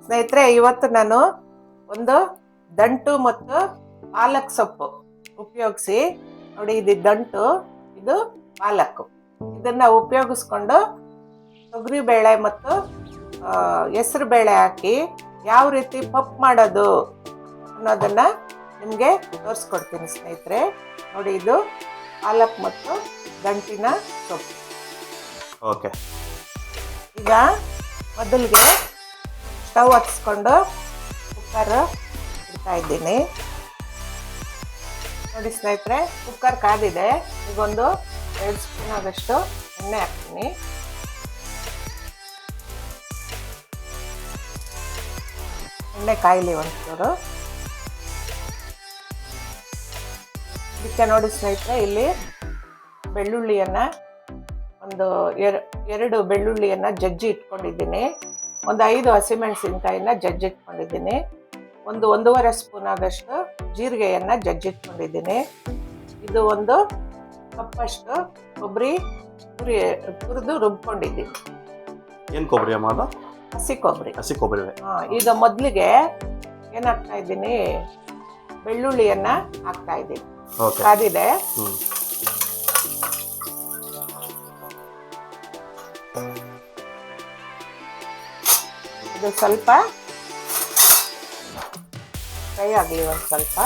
ಸ್ನೇಹಿತರೆ, ಇವತ್ತು ನಾನು ಒಂದು ದಂಟು ಮತ್ತು ಪಾಲಕ್ ಸೊಪ್ಪು ಉಪಯೋಗಿಸಿ ನೋಡಿ, ಇದು ದಂಟು, ಇದು ಪಾಲಕ್, ಇದನ್ನ ಉಪಯೋಗಿಸ್ಕೊಂಡು ತೊಗರಿ ಬೇಳೆ ಮತ್ತು ಹೆಸರು ಬೇಳೆ ಹಾಕಿ ಯಾವ ರೀತಿ ಪಪ್ ಮಾಡೋದು ಅನ್ನೋದನ್ನ ನಿಮಗೆ ತೋರಿಸ್ಕೊಡ್ತೀನಿ ಸ್ನೇಹಿತರೆ. ನೋಡಿ, ಇದು ಪಾಲಕ್ ಮತ್ತು ದಂಟಿನ ಸೊಪ್ಪು. ಓಕೆ, ಈಗ ಮೊದಲಿಗೆ ಸ್ಟವ್ ಹಚ್ಕೊಂಡು ಕುಕ್ಕರ್ ಇಡ್ತಾ ಇದ್ದೀನಿ. ನೋಡಿ ಸ್ನೇಹಿತರೆ, ಕುಕ್ಕರ್ ಕಾದಿದೆ. ಈಗೊಂದು 2 ಸ್ಪೂನ್ ಆಗಷ್ಟು ಎಣ್ಣೆ ಹಾಕ್ತೀನಿ. ಎಣ್ಣೆ ಕಾಯಿಲಿ ಒಂಚೂರು. ಇದಕ್ಕೆ ನೋಡಿ ಸ್ನೇಹಿತರೆ, ಇಲ್ಲಿ ಬೆಳ್ಳುಳ್ಳಿಯನ್ನ ಒಂದು 2 ಬೆಳ್ಳುಳ್ಳಿಯನ್ನ ಜಜ್ಜಿ ಇಟ್ಕೊಂಡಿದ್ದೀನಿ. ಒಂದು 5 ಹಸಿಮೆಣಸಿನ್ಕಾಯಿನ ಜಜ್ಜಿ ಇಟ್ಕೊಂಡಿದ್ದೀನಿ. ಒಂದು 1.5 ಸ್ಪೂನ್ ಆಗಷ್ಟು ಜೀರಿಗೆಯನ್ನ ಜಜ್ಜಿಟ್ಕೊಂಡಿದ್ದೀನಿ. ಇದು ಒಂದು ಕಪ್ಪಷ್ಟು ಕೊಬ್ಬರಿ ತುರಿದು ರುಬ್ಕೊಂಡಿದ್ದೀನಿ. ಏನು ಕೊಬ್ಬರಿ ಅಮ್ಮ ಅದು? ಹಸಿ ಕೊಬ್ಬರಿ. ಹಸಿ ಕೊಬ್ಬರಿ. ಈಗ ಮೊದಲಿಗೆ ಏನು ಹಾಕ್ತಾ ಇದ್ದೀನಿ, ಬೆಳ್ಳುಳ್ಳಿಯನ್ನ ಹಾಕ್ತಾ ಇದ್ದೀನಿ. ಕಾದಿದೆ. ಇದು ಸ್ವಲ್ಪ ಫ್ರೈ ಆಗಲಿ ಒಂದು ಸ್ವಲ್ಪ.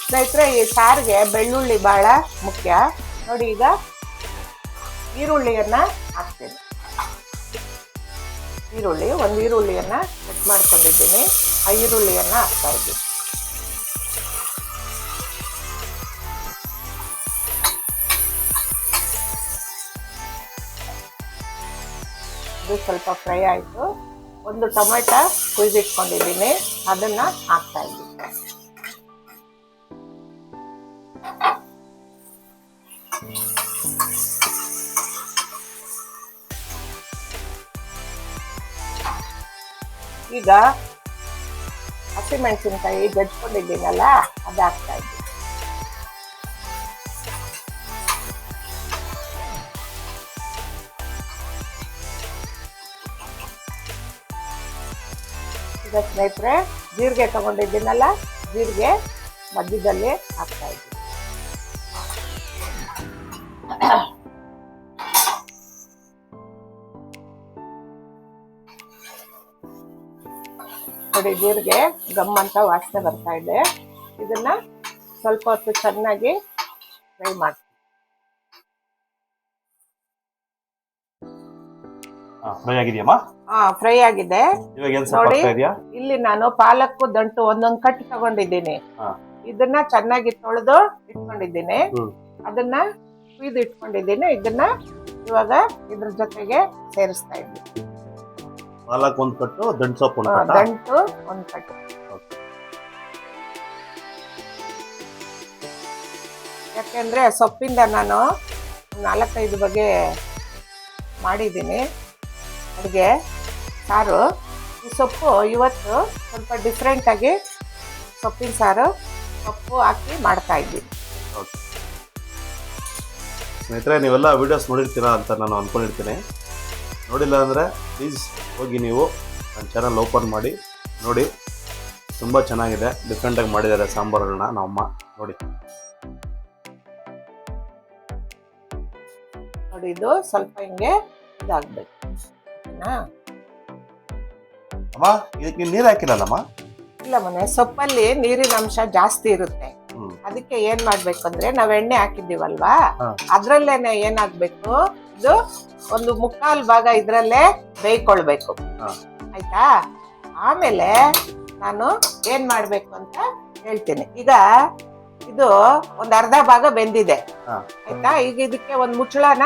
ಸ್ನೇಹಿತರೆ, ಈ ಸಾರಿಗೆ ಬೆಳ್ಳುಳ್ಳಿ ಬಹಳ ಮುಖ್ಯ. ನೋಡಿ, ಈಗ ಈರುಳ್ಳಿಯನ್ನ ಹಾಕ್ತೀನಿ. ಒಂದು ಈರುಳ್ಳಿಯನ್ನ ಕಟ್ ಮಾಡ್ಕೊಂಡಿದ್ದೀನಿ. ಆ ಈರುಳ್ಳಿಯನ್ನ ಹಾಕ್ತಾ ಇದ್ದೀನಿ. ಇದು ಸ್ವಲ್ಪ ಫ್ರೈ ಆಯಿತು. ಒಂದು ಟೊಮೆಟೊ ಕುಯ್ದಿಟ್ಕೊಂಡಿದ್ದೀನಿ, ಅದನ್ನ ಹಾಕ್ತಾ ಇದ್ದೀನಿ. ಈಗ ಹಸಿಮೆಣಸಿನ್ಕಾಯಿ ಜಜ್ಕೊಂಡಿದ್ದೀನಲ್ಲ, ಅದು ಹಾಕ್ತಾ ಇದ್ದೀನಿ. ಈಗ ಸ್ನೇಹಿತರೆ, ಜೀರಿಗೆ ತಗೊಂಡಿದ್ದೀನಲ್ಲ, ಜೀರಿಗೆ ಮಧ್ಯದಲ್ಲಿ ಹಾಕ್ತಾ ಇದ್ದೀನಿ. ನೋಡಿ, ಜೀರಿಗೆ ಗಮ್ಮಂತ ವಾಸನೆ ಬರ್ತಾ ಇದೆ. ಇದನ್ನ ಸ್ವಲ್ಪ ಹೊತ್ತು ಚೆನ್ನಾಗಿ ಫ್ರೈ ಮಾಡ್ತೀನಿ. ಫ್ರೈ ಆಗಿದೆಯಮ್ಮ? ಫ್ರೈ ಆಗಿದೆ. ನೋಡಿ, ಇಲ್ಲಿ ನಾನು ಪಾಲಕ್ಕು ದಂಟು ಒಂದೊಂದು ಕಟ್ ತಗೊಂಡಿದ್ದೀನಿ. ಇದನ್ನ ಚೆನ್ನಾಗಿ ತೊಳೆದು ಇಟ್ಕೊಂಡಿದ್ದೀನಿ. ಅದನ್ನ ಕುಯ್ದು ಇಟ್ಕೊಂಡಿದ್ದೀನಿ. ಇದನ್ನ ಇವಾಗ ಇದ್ರ ಜೊತೆಗೆ ಸೇರಿಸ್ತಾ ಇದ್ದೀನಿ. ಪಾಲಕ್ ಒಂದು ಕಟ್ಟು, ದಂಟು ಸೊಪ್ಪು ದಂಟು ಒಂದು ಕಟ್ಟು. ಯಾಕೆಂದ್ರೆ ಸೊಪ್ಪಿಂದ ನಾನು 4-5 ಬಗೆ ಮಾಡಿದ್ದೀನಿ ಅಡುಗೆ ಸಾರು. ಈ ಸೊಪ್ಪು ಇವತ್ತು ಸ್ವಲ್ಪ ಡಿಫ್ರೆಂಟ್ ಆಗಿ ಸೊಪ್ಪಿನ ಸಾರು ಸೊಪ್ಪು ಹಾಕಿ ಮಾಡ್ತಾ ಇದ್ದೀನಿ. ಸ್ನೇಹಿತರೆ, ನೀವೆಲ್ಲ ವಿಡಿಯೋಸ್ ನೋಡಿರ್ತೀರಾ ಅಂತ ನಾನು ಅಂದ್ಕೊಂಡಿರ್ತೀನಿ. ನೋಡಿಲ್ಲ ಅಂದರೆ ಪ್ಲೀಸ್ ಹೋಗಿ ನೀವು ನನ್ನ ಚಾನಲ್ ಓಪನ್ ಮಾಡಿ ನೋಡಿ. ತುಂಬ ಚೆನ್ನಾಗಿದೆ, ಡಿಫ್ರೆಂಟಾಗಿ ಮಾಡಿದ್ದಾರೆ ಸಾಂಬಾರುಗಳನ್ನ ನಮ್ಮಮ್ಮ. ನೋಡಿ, ಇದು ಸ್ವಲ್ಪ ಹಿಂಗೆ ಇದಾಗಬೇಕು. ಅಮ್ಮ, ಇದಕ್ಕೆ ನೀರು ಹಾಕಿಲ್ಲಲ್ಲಮ್ಮ? ಇಲ್ಲ ಮನೆ, ಸೊಪ್ಪಲ್ಲಿ ನೀರಿನ ಅಂಶ ಜಾಸ್ತಿ ಇರುತ್ತೆ. ಅದಕ್ಕೆ ಏನ್ ಮಾಡ್ಬೇಕಂದ್ರೆ, ನಾವ್ ಎಣ್ಣೆ ಹಾಕಿದ್ದೀವಲ್ವಾ, ಅದ್ರಲ್ಲೇನೆ ಏನಾಗ್ಬೇಕು, ಇದು ಒಂದು 3/4 ಭಾಗ ಇದ್ರಲ್ಲೇ ಬೇಯ್ಕೊಳ್ಬೇಕು. ಆಯ್ತಾ? ಆಮೇಲೆ ನಾನು ಏನ್ ಮಾಡ್ಬೇಕು ಅಂತ ಹೇಳ್ತೀನಿ. ಈಗ ಇದು ಒಂದು ಅರ್ಧ ಭಾಗ ಬೆಂದಿದೆ. ಆಯ್ತಾ? ಈಗ ಇದಕ್ಕೆ ಒಂದು ಮುಚ್ಚಳನ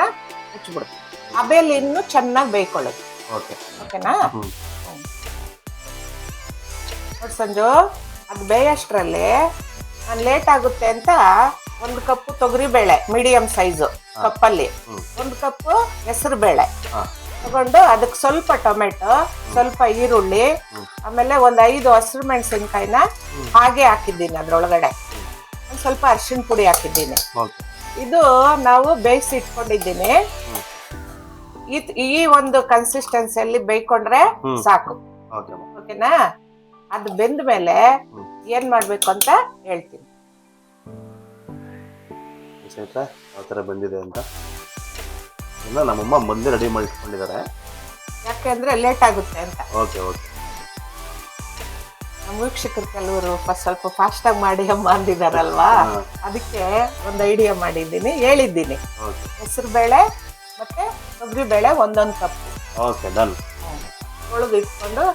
ಮುಚ್ಚಿಬಿಡ್ತೀನಿ. ಆಮೇಲೆ ಇನ್ನು ಚೆನ್ನಾಗಿ ಬೇಯ್ಕೊಳ್ಳೋದು. ಓಕೆನಾ? ನೋಡಿ ಸಂಜು, ಅದು ಬೇಯಷ್ಟರಲ್ಲಿ ನಾನು ಲೇಟ್ ಆಗುತ್ತೆ ಅಂತ 1 ಕಪ್ಪು ತೊಗರಿ ಬೇಳೆ ಮೀಡಿಯಂ ಸೈಜು ಕಪ್ಪಲ್ಲಿ, 1 ಕಪ್ಪು ಹೆಸರು ಬೇಳೆ ತಗೊಂಡು ಅದಕ್ಕೆ ಸ್ವಲ್ಪ ಟೊಮೆಟೊ, ಸ್ವಲ್ಪ ಈರುಳ್ಳಿ, ಆಮೇಲೆ ಒಂದು 5 ಹಸಿರು ಮೆಣಸಿನ್ಕಾಯಿನ ಹಾಗೆ ಹಾಕಿದ್ದೀನಿ. ಅದ್ರೊಳಗಡೆ ಒಂದು ಸ್ವಲ್ಪ ಅರಿಶಿಣ ಪುಡಿ ಹಾಕಿದ್ದೀನಿ. ಇದು ನಾವು ಬೇಯಿಸಿ ಇಟ್ಕೊಂಡಿದ್ದೀನಿ. ಈ ಒಂದು ಕನ್ಸಿಸ್ಟೆನ್ಸಿಯಲ್ಲಿ ಬೇಯ್ಕೊಂಡ್ರೆ ಸಾಕು. ಓಕೆ ಅಮ್ಮ. ಓಕೆನಾ? ಅದು ಬೆಂದ ಮೇಲೆ ಹ್ಮ್. ಏನ್ ಮಾಡ್ಬೇಕು ಅಂತ ಹೇಳ್ತೀನಿ. ಸ್ನೇಹಿತರೆ ಯಾವ ಥರ ಬಂದಿದೆ ಅಂತ ಇನ್ನು ನಮ್ಮಮ್ಮ ಮೊದಲೇ ರೆಡಿ ಮಾಡಿ ಇಟ್ಕೊಂಡಿದ್ದಾರೆ. ಯಾಕೆಂದ್ರೆ ಲೇಟ್ ಆಗುತ್ತೆ ಅಂತ. Okay okay. ನಮ್ಮ ವೀಕ್ಷಕರು ಕೆಲವರು ಸ್ವಲ್ಪ ಫಾಸ್ಟ್ ಆಗಿ ಮಾಡಿ ಅಮ್ಮ ಅಂದಿದಾರಲ್ವಾ, ಅದಕ್ಕೆ ಒಂದು ಐಡಿಯಾ ಮಾಡಿದ್ದೀನಿ, ಹೇಳಿದ್ದೀನಿ. ಓಕೆ ಹೆಸರು ಬೇಳೆ ಮತ್ತೆ ತೊಗರಿ ಬೇಳೆ 1 ಕಪ್ ಓಕೆ ಡನ್. ತೊಳೆದು ಇಟ್ಕೊಂಡು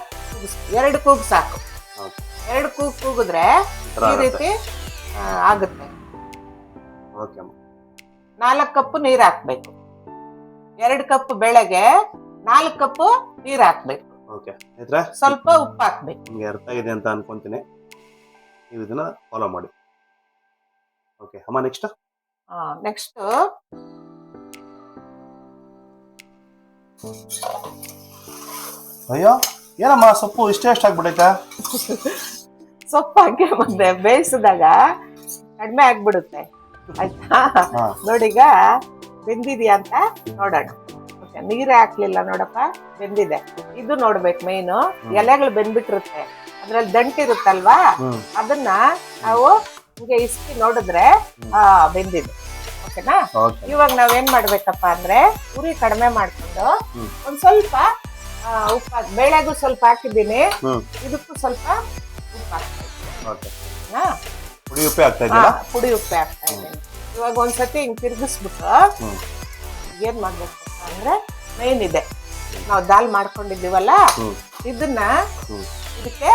ಎರಡು ಕೂಗು ಸಾಕು. ಓಕೆ 2 ಕೂಗು ಕೂಗಿದ್ರೆ ಈ ರೀತಿ ಆಗುತ್ತೆ. ಓಕೆ ಅಮ್ಮ. 4 ಕಪ್ ನೀರು ಹಾಕ್ಬೇಕು. 2 ಕಪ್ ಬೇಳೆಗೆ 4 ಕಪ್ ನೀರು ಹಾಕ್ಬೇಕು. ಓಕೆ ಸ್ನೇಹಿತರೆ ಸ್ವಲ್ಪ ಉಪ್ಪು ಹಾಕ್ಬೇಕು. ನಿಮಗೆ ಅರ್ಥ ಆಗಿದೆ ಅಂತ ಅನ್ಕೊಂತೀನಿ. ನೀವು ಇದನ್ನ ಫಾಲೋ ಮಾಡಿ. ಓಕೆ ಅಮ್ಮ ನೆಕ್ಸ್ಟ್ ನೆಕ್ಸ್ಟ್ ಅಯ್ಯೋ ಏನಮ್ಮ ಸೊಪ್ಪು ಇಷ್ಟೇ ಆಗ್ಬಿಡೈತಾ? ಸೊಪ್ಪು ಹಾಕಿ ಮತ್ತೆ ಬೇಯಿಸಿದಾಗ ಕಡಿಮೆ ಆಗ್ಬಿಡುತ್ತೆ. ಆಯ್ತಾ? ನೋಡೀಗ ಬೆಂದಿದ್ಯಾ ಅಂತ ನೋಡೋಣ. ಓಕೆ ನೀರೇ ಹಾಕ್ಲಿಲ್ಲ ನೋಡಪ್ಪ, ಬೆಂದಿದೆ. ಇದು ನೋಡ್ಬೇಕು ಮೇಯ್ನು, ಎಲೆಗಳು ಬೆಂದ್ಬಿಟ್ಟಿರುತ್ತೆ, ಅದ್ರಲ್ಲಿ ದಂಟಿರುತ್ತಲ್ವಾ, ಅದನ್ನ ನಾವು ಹಿಂಗೆ ಇಸ್ಕಿ ನೋಡಿದ್ರೆ ಬೆಂದಿದೆ. ಓಕೆನಾ? ಇವಾಗ ನಾವೇನ್ ಮಾಡ್ಬೇಕಪ್ಪ ಅಂದ್ರೆ ಉರಿ ಕಡಿಮೆ ಮಾಡ್ಕೊಂಡು ಒಂದ್ ಸ್ವಲ್ಪ ಉಪ್ಪು ಹಾಕಿ, ಬೇಳೆಗೂ ಸ್ವಲ್ಪ ಹಾಕಿದ್ದೀನಿ, ಇದಕ್ಕೂ ಸ್ವಲ್ಪ ಉಪ್ಪು ಹಾಕ್ತೀನಿ. ಪುಡಿ ಉಪ್ಪೆ ಆಗ್ತಾ ಇದೆಯಲ್ಲ? ಪುಡಿ ಉಪ್ಪೆ ಹಾಕ್ತಾ ಇದ್ದೀನಿ. ಇವಾಗ ಒಂದ್ಸತಿ ಹಿಂಗ್ ತಿರ್ಗಿಸ್ಬಿಟ್ಟು ಏನ್ ಮಾಡ್ಬೇಕು ಅಂದ್ರೆ ಮೇನ್ ಇದೆ, ನಾವು ದಾಲ್ ಮಾಡ್ಕೊಂಡಿದ್ದೀವಲ್ಲ ಇದನ್ನ ಇದಕ್ಕೆ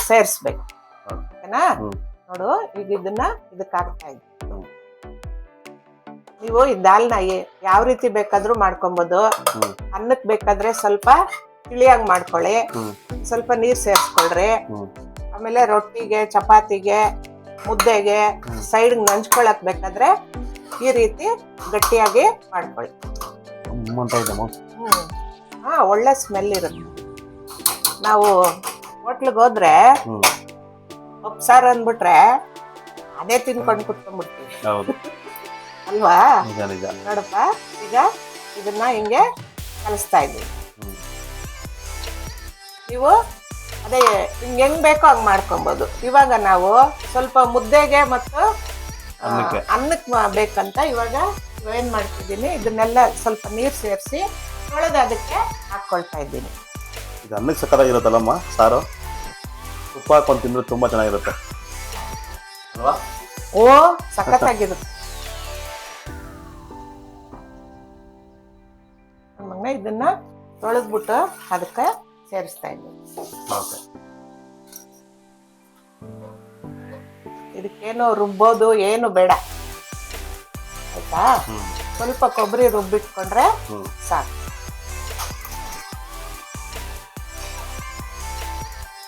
ಸೇರಿಸ್ಬೇಕು. ಓಕೆನಾ? ನೋಡು ಈಗ ಇದನ್ನ ಇದಕ್ಕೆ ಹಾಕ್ತಾ ಇದ್ದೀನಿ. ನೀವು ಈ ದಾಲ್ನ ಯಾವ ರೀತಿ ಬೇಕಾದ್ರೂ ಮಾಡ್ಕೊಬಹುದು. ಅನ್ನಕ್ಕೆ ಬೇಕಾದ್ರೆ ಸ್ವಲ್ಪ ತಿಳಿಯಾಗಿ ಮಾಡ್ಕೊಳ್ಳಿ, ಸ್ವಲ್ಪ ನೀರ್ ಸೇರಿಸ್ಕೊಳ್ರಿ. ಆಮೇಲೆ ರೊಟ್ಟಿಗೆ, ಚಪಾತಿಗೆ, ಮುದ್ದೆಗೆ ಸೈಡ್ ನಂಚ್ಕೊಳಕ್ ಬೇಕಾದ್ರೆ ಈ ರೀತಿ ಗಟ್ಟಿಯಾಗಿ ಮಾಡ್ಕೊಳ್ಳಿ. ಒಳ್ಳೆ ಸ್ಮೆಲ್ ಇರುತ್ತೆ. ನಾವು ಹೋಟ್ಲಿಗೆ ಹೋದ್ರೆ ಉಪ್ಸಾರು ಅಂದ್ಬಿಟ್ರೆ ಅದೇ ತಿನ್ಕೊಂಡು ಕುತ್ಕೊಂಡ್ಬಿಡ್ತೀವಿ ಅಲ್ವಾ? ನೋಡಪ್ಪ ಈಗ ಇದನ್ನ ಹಿಂಗೆ ಕಲಿಸ್ತಾ ಇದ್ದೀವಿ. ನೀವು ಅದೇ ಹೆಂಗ್ ಬೇಕೋ ಹಂಗ್ ಮಾಡ್ಕೊಬಹುದು. ಇವಾಗ ನಾವು ಸ್ವಲ್ಪ ಮುದ್ದೆಗೆ ಮತ್ತು ಅನ್ನಕ್ಕೆ ಬೇಕಂತ ಇವಾಗ ಏನ್ ಮಾಡ್ತಿದ್ದೀನಿ, ಇದನ್ನೆಲ್ಲ ಸ್ವಲ್ಪ ನೀರ್ ಸೇರಿಸಿ ತೊಳೆದು ಅದಕ್ಕೆ ಹಾಕೊಳ್ತಾ ಇದ್ದೀನಿ. ಇದು ಅನ್ನಕ್ಕೆ ಸಕ್ಕತ್ತಾಗಿರುತ್ತಲ್ಲಮ್ಮ ಸಾರು, ತುಪ್ಪ ಹಾಕೊಂಡು ತಿಂದ್ರೆ ತುಂಬಾ ಚೆನ್ನಾಗಿರುತ್ತೆ ಅಲ್ವಾ? ಓ ಸಖತ್ತಾಗಿರುತ್ತೆ. ಇದನ್ನ ತೊಳೆದ್ಬಿಟ್ಟು ಅದಕ್ಕೆ ಸೇರಿಸ್ತಾ ಇದ್ದೀನಿ. ಇದಕ್ಕೇನು ರುಬ್ಬೋದು ಏನು ಬೇಡ, ಆಯ್ತಾ? ಸ್ವಲ್ಪ ಕೊಬ್ಬರಿ ರುಬ್ಬಿಟ್ಕೊಂಡ್ರೆ ಸಾಕು.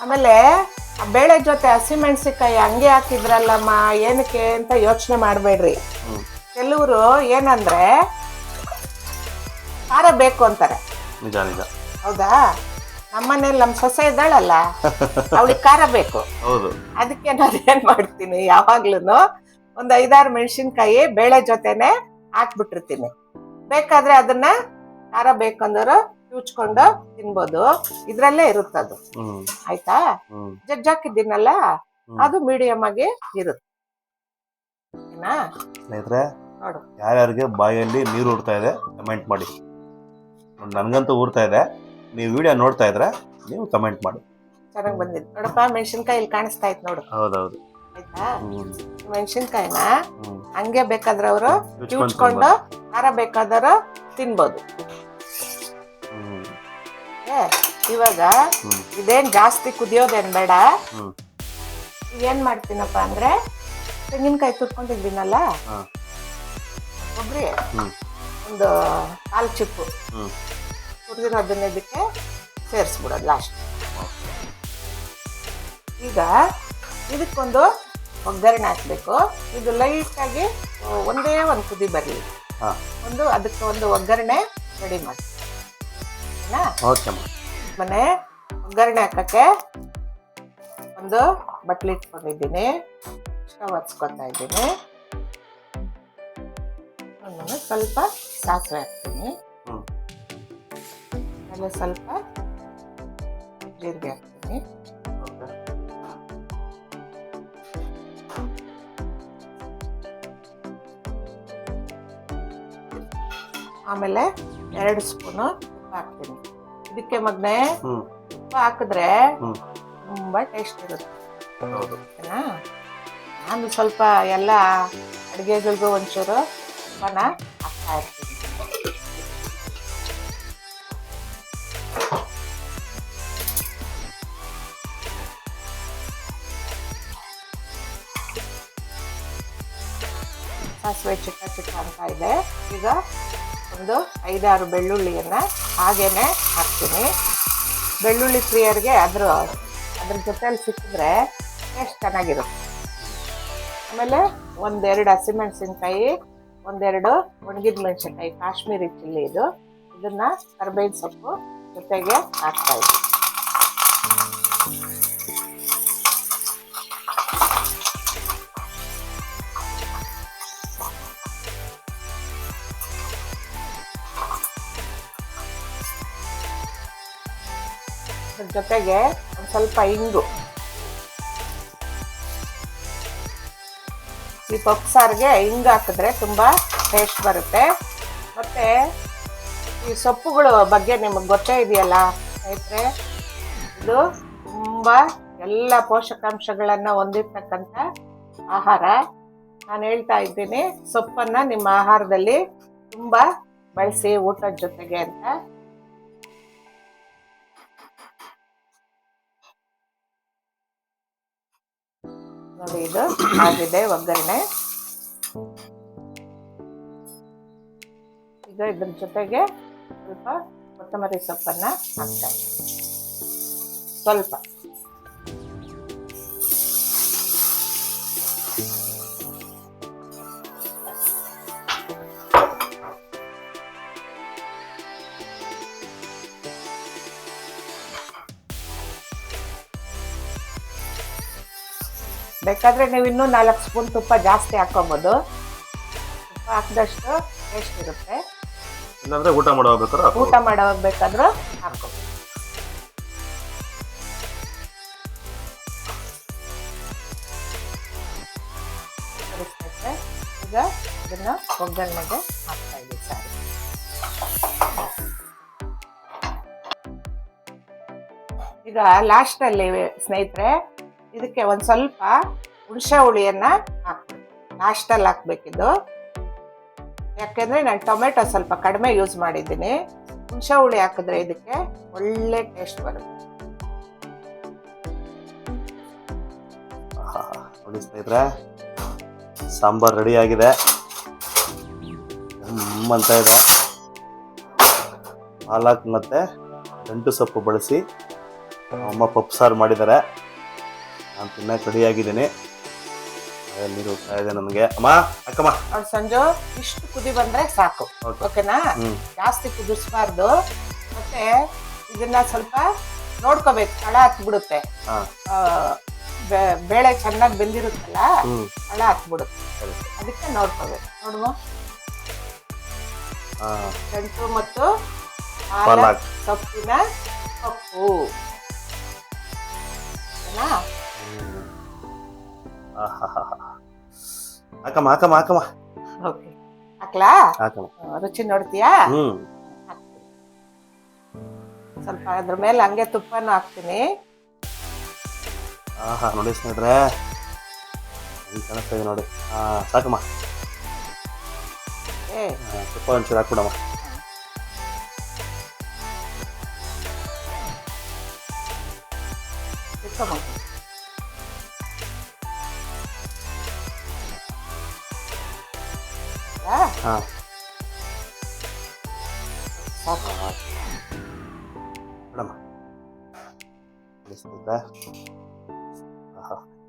ಆಮೇಲೆ ಆ ಬೇಳೆ ಜೊತೆ ಹಸಿಮೆಣಸಿಕಾಯಿ ಹಂಗೆ ಹಾಕಿದ್ರಲ್ಲಮ್ಮ ಏನಕ್ಕೆ ಅಂತ ಯೋಚನೆ ಮಾಡಬೇಡ್ರಿ. ಕೆಲವರು ಏನಂದ್ರೆ ಖಾರ ಬೇಕು ಅಂತಾರೆ. ನಿಜ ನಿಜ. ಹೌದಾ? ನಮ್ಮನೇಲಿ ನಮ್ಮ ಸೊಸೆ ಇದ್ದಾಳಲ್ಲ, ಅವಳಿಗೆ ಖಾರ ಬೇಕು. ಅದಕ್ಕೆ ನಾನು ಏನ್ ಮಾಡ್ತೀನಿ, ಯಾವಾಗ್ಲೂ ಒಂದ್ 5-6 ಮೆಣಸಿನ್ಕಾಯಿ ಬೇಳೆ ಜೊತೆನೆ ಹಾಕ್ಬಿಟ್ಟಿರ್ತೀನಿ. ಬೇಕಾದ್ರೆ ಅದನ್ನ ಖಾರ ಬೇಕಂದ್ರು ಕಿವುಚ್ಕೊಂಡು ತಿನ್ಬೋದು, ಇದ್ರಲ್ಲೇ ಇರುತ್ತದು. ಆಯ್ತಾ? ಜಜ್ಜಾಕಿದ್ದೀನಲ್ಲ, ಅದು ಮೀಡಿಯಂ ಆಗಿ ಇರುತ್ತೆ. ಸ್ನೇಹಿತರೆ, ಯಾರ್ಯಾರಿಗೆ ಬಾಯಲ್ಲಿ ನೀರು ಊರ್ತಾ ಇದೆ ಕಮೆಂಟ್ ಮಾಡಿ. ನನ್ಗಂತೂ ಊರ್ತಾ ಇದೆ. ನೀವು ವಿಡಿಯೋ ನೋಡ್ತಾ ಇದ್ರೆ ನೀವು ಕಮೆಂಟ್ ಮಾಡಿ. ಚೆನ್ನಾಗಿ ಬಂದಿದೆ ನೋಡಪ್ಪ. ಮೆಣಸಿನ್ಕಾಯಿ ಇಲ್ಲಿ ಕಾಣಿಸ್ತಾ ಇತ್ತು ನೋಡು. ಹೌದೌದು. ಆಯ್ತಾ? ಮೆಣಸಿನ್ಕಾಯಿನ ಹಂಗೆ ಬೇಕಾದ್ರೆ ಅವರು ಕಿವುಚ್ಕೊಂಡು ಖಾರ ಬೇಕಾದರೂ ತಿನ್ಬೋದು. ಇವಾಗ ಇದೇನ್ ಜಾಸ್ತಿ ಕುದಿಯೋದೇನ್ ಬೇಡ. ಏನ್ ಮಾಡ್ತೀನಪ್ಪ ಅಂದ್ರೆ ತೆಂಗಿನಕಾಯಿ ತುರ್ಕೊಂಡಿದ್ದೀನಲ್ಲ, ಕೊಬ್ಬರಿ ಒಂದು 4 ಚಿಪ್ಪು ತುರಿದಿರೋದನ್ನ ಇದಕ್ಕೆ ಸೇರಿಸ್ಬಿಡೋದು ಲಾಸ್ಟ್. ಈಗ ಇದಕ್ಕೊಂದು ಒಗ್ಗರಣೆ ಹಾಕ್ಬೇಕು. ಇದು ಲೈಟ್ ಆಗಿ ಒಂದೇ ಒಂದು ಕುದಿ ಬರಲಿ, ಅದಕ್ಕೆ ಒಂದು ಒಗ್ಗರಣೆ ರೆಡಿ ಮಾಡಿ. ಮನೆ ಒಗ್ಗರಣೆ ಹಾಕಕ್ಕೆ ಒಂದು ಬಟ್ಲಿ ಇಟ್ಕೊಂಡಿದ್ದೀನಿ, ಸ್ಟವ್ ಹಚ್ಕೊತಾ ಇದ್ದೀನಿ. ಸ್ವಲ್ಪ ಸಾಸಿವೆ ಹಾಕ್ತೀನಿ, ಆಮೇಲೆ ಸ್ವಲ್ಪ ಜೀರಿಗೆ ಹಾಕ್ತೀನಿ. ಓಕೆ. ಆಮೇಲೆ 2 ಸ್ಪೂನು ತುಪ್ಪ ಹಾಕ್ತೀನಿ. ಇದಕ್ಕೆ ಮಗ್ನೆ ತುಪ್ಪ ಹಾಕಿದ್ರೆ ತುಂಬಾ ಟೇಸ್ಟ್ ಇರುತ್ತೆ. ಹೌದು. ಓಕೆನಾ? ನಾನು ಸ್ವಲ್ಪ ಎಲ್ಲ ಅಡುಗೆಗಳಿಗೂ ಒಂಚೂರು ತುಪ್ಪನ ಹಾಕ್ತಾ ಇರ್ತೀನಿ. ಸಾಸಿವೆ ಚಿಕ್ಕ ಚಿಕ್ಕ ಅಂತ ಇದೆ. ಈಗ ಒಂದು 5-6 ಬೆಳ್ಳುಳ್ಳಿಯನ್ನ ಹಾಗೇನೆ ಹಾಕ್ತೀನಿ. ಬೆಳ್ಳುಳ್ಳಿ ಪ್ರಿಯರಿಗೆ ಅದ್ರ ಜೊತೆಲಿ ಸಿಕ್ಕಿದ್ರೆ ಟೇಸ್ಟ್ ಚೆನ್ನಾಗಿರುತ್ತೆ. ಆಮೇಲೆ 1-2 ಹಸಿಮೆಣಸಿನ್ಕಾಯಿ, 1-2 ಒಣಗಿದ ಮೆಣಸಿನ್ಕಾಯಿ, ಕಾಶ್ಮೀರಿ ಚಿಲ್ಲಿ ಇದು. ಇದನ್ನ ಕರಿಬೇವಿನ ಸೊಪ್ಪು ಜೊತೆಗೆ ಹಾಕ್ತಾ ಇದ್ದೀನಿ. ಜೊತೆಗೆ ಒಂದು ಸ್ವಲ್ಪ ಇಂಗು. ಈ ಪಪ್ಪು ಸಾರಿಗೆ ಇಂಗು ಹಾಕಿದ್ರೆ ತುಂಬ ಟೇಸ್ಟ್ ಬರುತ್ತೆ. ಮತ್ತು ಈ ಸೊಪ್ಪುಗಳು ಬಗ್ಗೆ ನಿಮಗೆ ಗೊತ್ತೇ ಇದೆಯಲ್ಲ ಸ್ನೇಹಿತರೆ, ಇದು ತುಂಬ ಎಲ್ಲ ಪೋಷಕಾಂಶಗಳನ್ನು ಹೊಂದಿರ್ತಕ್ಕಂಥ ಆಹಾರ. ನಾನು ಹೇಳ್ತಾ ಇದ್ದೀನಿ, ಸೊಪ್ಪನ್ನು ನಿಮ್ಮ ಆಹಾರದಲ್ಲಿ ತುಂಬ ಬಳಸಿ ಊಟದ ಜೊತೆಗೆ ಅಂತ. ನೋಡಿ, ಇದು ಆಗಿದೆ ಒಗ್ಗರಣೆ. ಈಗ ಇದ್ರ ಜೊತೆಗೆ ಸ್ವಲ್ಪ ಕೊತ್ತಂಬರಿ ಸೊಪ್ಪನ್ನ ಹಾಕ್ತಾ ಇದ್ದೀನಿ. ಸ್ವಲ್ಪ ಬೇಕಾದ್ರೆ ನೀವು ಇನ್ನೂ 4 ಸ್ಪೂನ್ ತುಪ್ಪ ಜಾಸ್ತಿ ಹಾಕೋಬಹುದು. ತುಪ್ಪ ಹಾಕಿದಷ್ಟು ಟೇಸ್ಟ್ ಇರುತ್ತೆ. ಇಲ್ಲಾಂದ್ರೆ ಊಟ ಮಾಡೋವಾಗ ಬೇಕಾದ್ರೂ ಹಾಕೋಬಹುದು. ಈಗ ಇದನ್ನ ಒಗ್ಗರಣೆಗೆ ಹಾಕ್ತಾ ಇದ್ದೀವಿ. ಸಾರಿ, ಈಗ ಲಾಸ್ಟ್ ಅಲ್ಲಿ ಸ್ನೇಹಿತರೆ ಇದಕ್ಕೆ ಒಂದ್ ಸ್ವಲ್ಪ ಹುಣಸೆ ಹುಳಿಯನ್ನ ಹಾಕ್ಬೇಕು. ಲಾಸ್ಟಲ್ಲಿ ಹಾಕ್ಬೇಕಿದ್ದು, ಯಾಕೆಂದ್ರೆ ನಾನು ಟೊಮೆಟೊ ಸ್ವಲ್ಪ ಕಡಿಮೆ ಯೂಸ್ ಮಾಡಿದ್ದೀನಿ. ಹುಣಸೆ ಹುಳಿ ಹಾಕಿದ್ರೆ ಇದಕ್ಕೆ ಒಳ್ಳೆ ಟೇಸ್ಟ್ ಬರುತ್ತೆ. ನೋಡಿ ಸ್ನೇಹಿತರೆ, ಸಾಂಬಾರ್ ರೆಡಿ ಆಗಿದೆ. ಅಂತ ಇದೆ. ಪಾಲಕ್ ಮತ್ತೆ ದಂಟು ಸೊಪ್ಪು ಬಳಸಿ ಅಮ್ಮ ಪಪ್ಪು ಸಾರು ಮಾಡಿದ್ದಾರೆ. ನಾನು ತಿನ್ನಕ್ಕೆ ರೆಡಿ ಆಗಿದ್ದೀನಿ. ನೀರು ಹೋಗ್ತಾ ಇದೆ ನನಗೆ. ಅಮ್ಮ, ಅಕ್ಕಮ್ಮ, ಅವ್ರು ಸಂಜು ಇಷ್ಟು ಕುದಿ ಬಂದ್ರೆ ಸಾಕು. ಓಕೆನಾ? ಜಾಸ್ತಿ ಕುದಿಸ್ಬಾರ್ದು. ಮತ್ತೆ ಇದನ್ನ ಸ್ವಲ್ಪ ನೋಡ್ಕೋಬೇಕು, ತಳ ಹತ್ಬಿಡುತ್ತೆ. ಬೇಳೆ ಚೆನ್ನಾಗಿ ಬೆಂದಿರುತ್ತಲ್ಲ, ತಳ ಹತ್ಬಿಡುತ್ತೆ. ಅದಕ್ಕೆ ನೋಡ್ಕೋಬೇಕು. ನೋಡುವ, ದಂಟು ಮತ್ತು ಪಾಲಕ್ ಸೊಪ್ಪಿನ ಪಪ್ಪು. ಹಾಕಮ್ಮ ಹಾಕಮ್ಮ ಹಾಕಮ್ಮ. ಓಕೆ, ಹಾಕ್ಲಾ? ರುಚಿ ನೋಡ್ತೀಯಾ? ಸ್ವಲ್ಪ ಅದ್ರ ಮೇಲೆ ಹಂಗೆ ತುಪ್ಪನೂ ಹಾಕ್ತೀನಿ. ನೋಡಿ ಸ್ನೇಹಿತರೆ, ಕಾಣಿಸ್ತಾ ಇದೆ ನೋಡಿ. ಸಾಕಮ್ಮ, ತುಪ್ಪ ಒಂಚೂರು ಹಾಕ್ಬಿಡಮ್ಮ.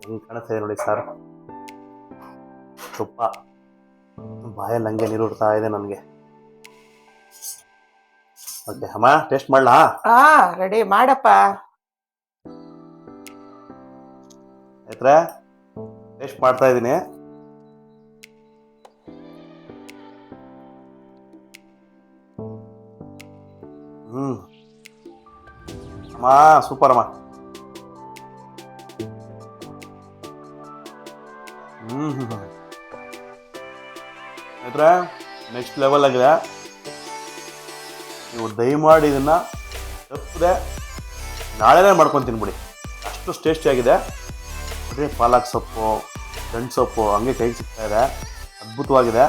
ಹೆಂಗ್ ಕಾಣಿಸ್ತಾ ಇದೆ ನೋಡಿ ಸರ್. ತುಪ್ಪ ಬಾಯಲ್ಲಿ ಹಂಗೆ ನೀರು ಉಡ್ತಾ ಇದೆ ನನಗೆ. ಓಕೆ ಅಮ್ಮ, ಟೇಸ್ಟ್ ಮಾಡ್ಲಾ? ರೆಡಿ ಮಾಡಪ್ಪ. ಆಯ್ತಾ, ಟೇಸ್ಟ್ ಮಾಡ್ತಾ ಇದ್ದೀನಿ. ಸೂಪರ್ ಅಮ್ಮ. ಸ್ನೇಹಿತರೆ ನೆಕ್ಸ್ಟ್ ಲೆವೆಲ್ ಆಗಿದೆ. ನೀವು ದಯಮಾಡಿ ಇದನ್ನು ತಪ್ಪದೆ ನಾಳೆನೇ ಮಾಡ್ಕೊಂಡು ತಿನ್ಬಿಡಿ, ಅಷ್ಟು ಟೇಸ್ಟಿಯಾಗಿದೆ. ನೋಡಿ ಪಾಲಕ್ ಸೊಪ್ಪು, ದಂಟು ಸೊಪ್ಪು ಹಂಗೆ ಕೈಗೆ ಸಿಗ್ತಾ ಇದೆ, ಅದ್ಭುತವಾಗಿದೆ.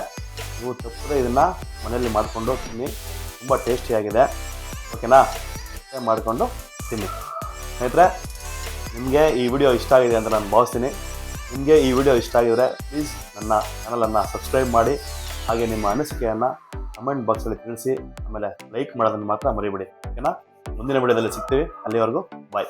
ನೀವು ತಪ್ಪದೆ ಇದನ್ನು ಮನೆಯಲ್ಲಿ ಮಾಡಿಕೊಂಡು ತಿನ್ನಿ, ತುಂಬ ಟೇಸ್ಟಿಯಾಗಿದೆ. ಓಕೆನಾ? ಮಾಡಿಕೊಂಡು ತಿನ್ನಿ. ಸ್ನೇಹಿತರೆ ನಿಮಗೆ ಈ ವಿಡಿಯೋ ಇಷ್ಟ ಆಗಿದೆ ಅಂತ ನಾನು ಭಾವಿಸ್ತೀನಿ. ನಿಮಗೆ ಈ ವಿಡಿಯೋ ಇಷ್ಟ ಆಗಿದರೆ ಪ್ಲೀಸ್ ನನ್ನ ಚಾನಲನ್ನು ಸಬ್ಸ್ಕ್ರೈಬ್ ಮಾಡಿ, ಹಾಗೆ ನಿಮ್ಮ ಅನಿಸಿಕೆಯನ್ನು ಕಮೆಂಟ್ ಬಾಕ್ಸಲ್ಲಿ ತಿಳಿಸಿ, ಆಮೇಲೆ ಲೈಕ್ ಮಾಡೋದನ್ನು ಮಾತ್ರ ಮರಿಬೇಡಿ. ಓಕೆನಾ? ಮುಂದಿನ ವಿಡಿಯೋದಲ್ಲಿ ಸಿಗ್ತೀವಿ. ಅಲ್ಲಿವರೆಗೂ ಬಾಯ್.